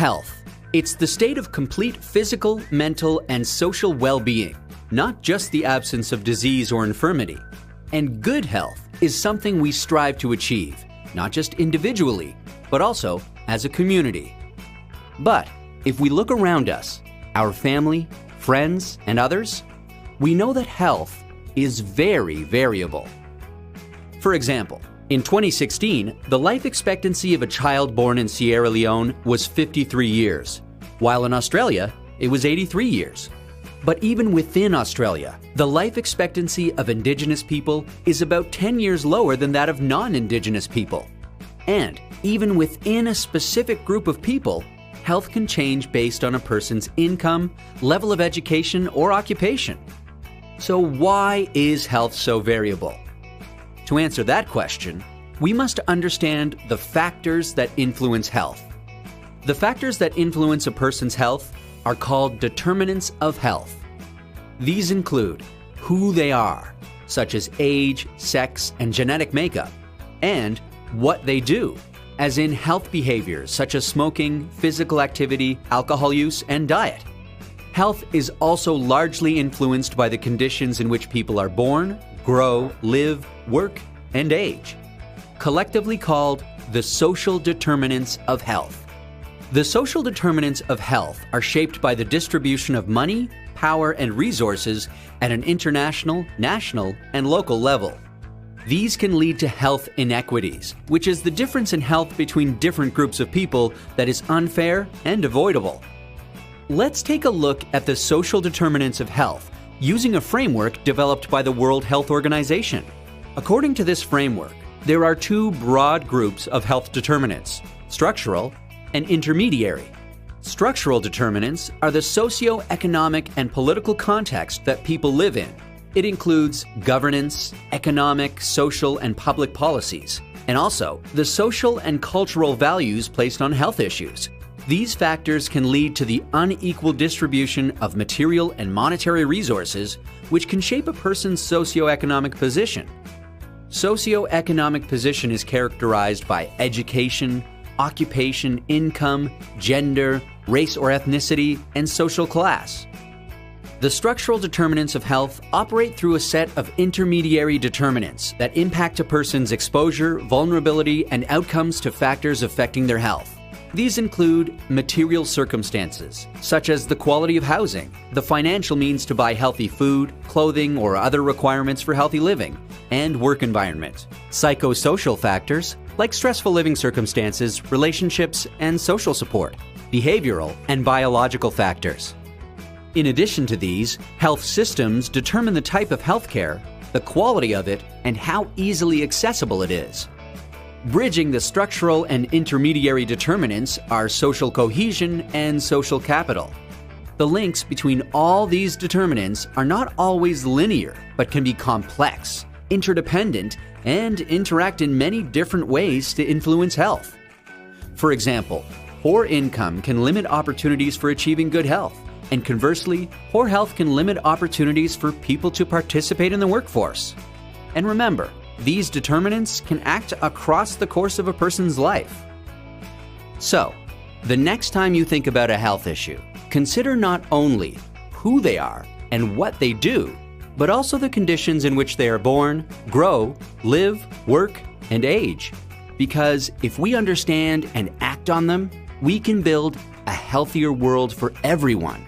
Health. It's the state of complete physical, mental, and social well-being, not just the absence of disease or infirmity. And good health is something we strive to achieve, not just individually, but also as a community. But if we look around us, our family, friends, and others, we know that health is very variable. For example, in 2016, the life expectancy of a child born in Sierra Leone was 53 years, while in Australia, it was 83 years. But even within Australia, the life expectancy of Indigenous people is about 10 years lower than that of non-Indigenous people. And even within a specific group of people, health can change based on a person's income, level of education, or occupation. So why is health so variable? To answer that question, we must understand the factors that influence health. The factors that influence a person's health are called determinants of health. These include who they are, such as age, sex, and genetic makeup, and what they do, as in health behaviors such as smoking, physical activity, alcohol use, and diet. Health is also largely influenced by the conditions in which people are born, grow, live, work, and age, collectively called the social determinants of health. The social determinants of health are shaped by the distribution of money, power, and resources at an international, national, and local level. These can lead to health inequities, which is the difference in health between different groups of people that is unfair and avoidable. Let's take a look at the social determinants of health using a framework developed by the World Health Organization. According to this framework, there are two broad groups of health determinants: structural and intermediary. Structural determinants are the socio-economic and political context that people live in. It includes governance, economic, social, and public policies, and also the social and cultural values placed on health issues. These factors can lead to the unequal distribution of material and monetary resources, which can shape a person's socioeconomic position. Socioeconomic position is characterized by education, occupation, income, gender, race or ethnicity, and social class. The structural determinants of health operate through a set of intermediary determinants that impact a person's exposure, vulnerability, and outcomes to factors affecting their health. These include material circumstances, such as the quality of housing, the financial means to buy healthy food, clothing, or other requirements for healthy living, and work environment. Psychosocial factors, like stressful living circumstances, relationships, and social support. Behavioral and biological factors. In addition to these, health systems determine the type of healthcare, the quality of it, and how easily accessible it is. Bridging the structural and intermediary determinants are social cohesion and social capital. The links between all these determinants are not always linear, but can be complex, interdependent, and interact in many different ways to influence health. For example, poor income can limit opportunities for achieving good health. And conversely, poor health can limit opportunities for people to participate in the workforce. And remember, these determinants can act across the course of a person's life. So, the next time you think about a health issue, consider not only who they are and what they do, but also the conditions in which they are born, grow, live, work, and age. Because if we understand and act on them, we can build a healthier world for everyone.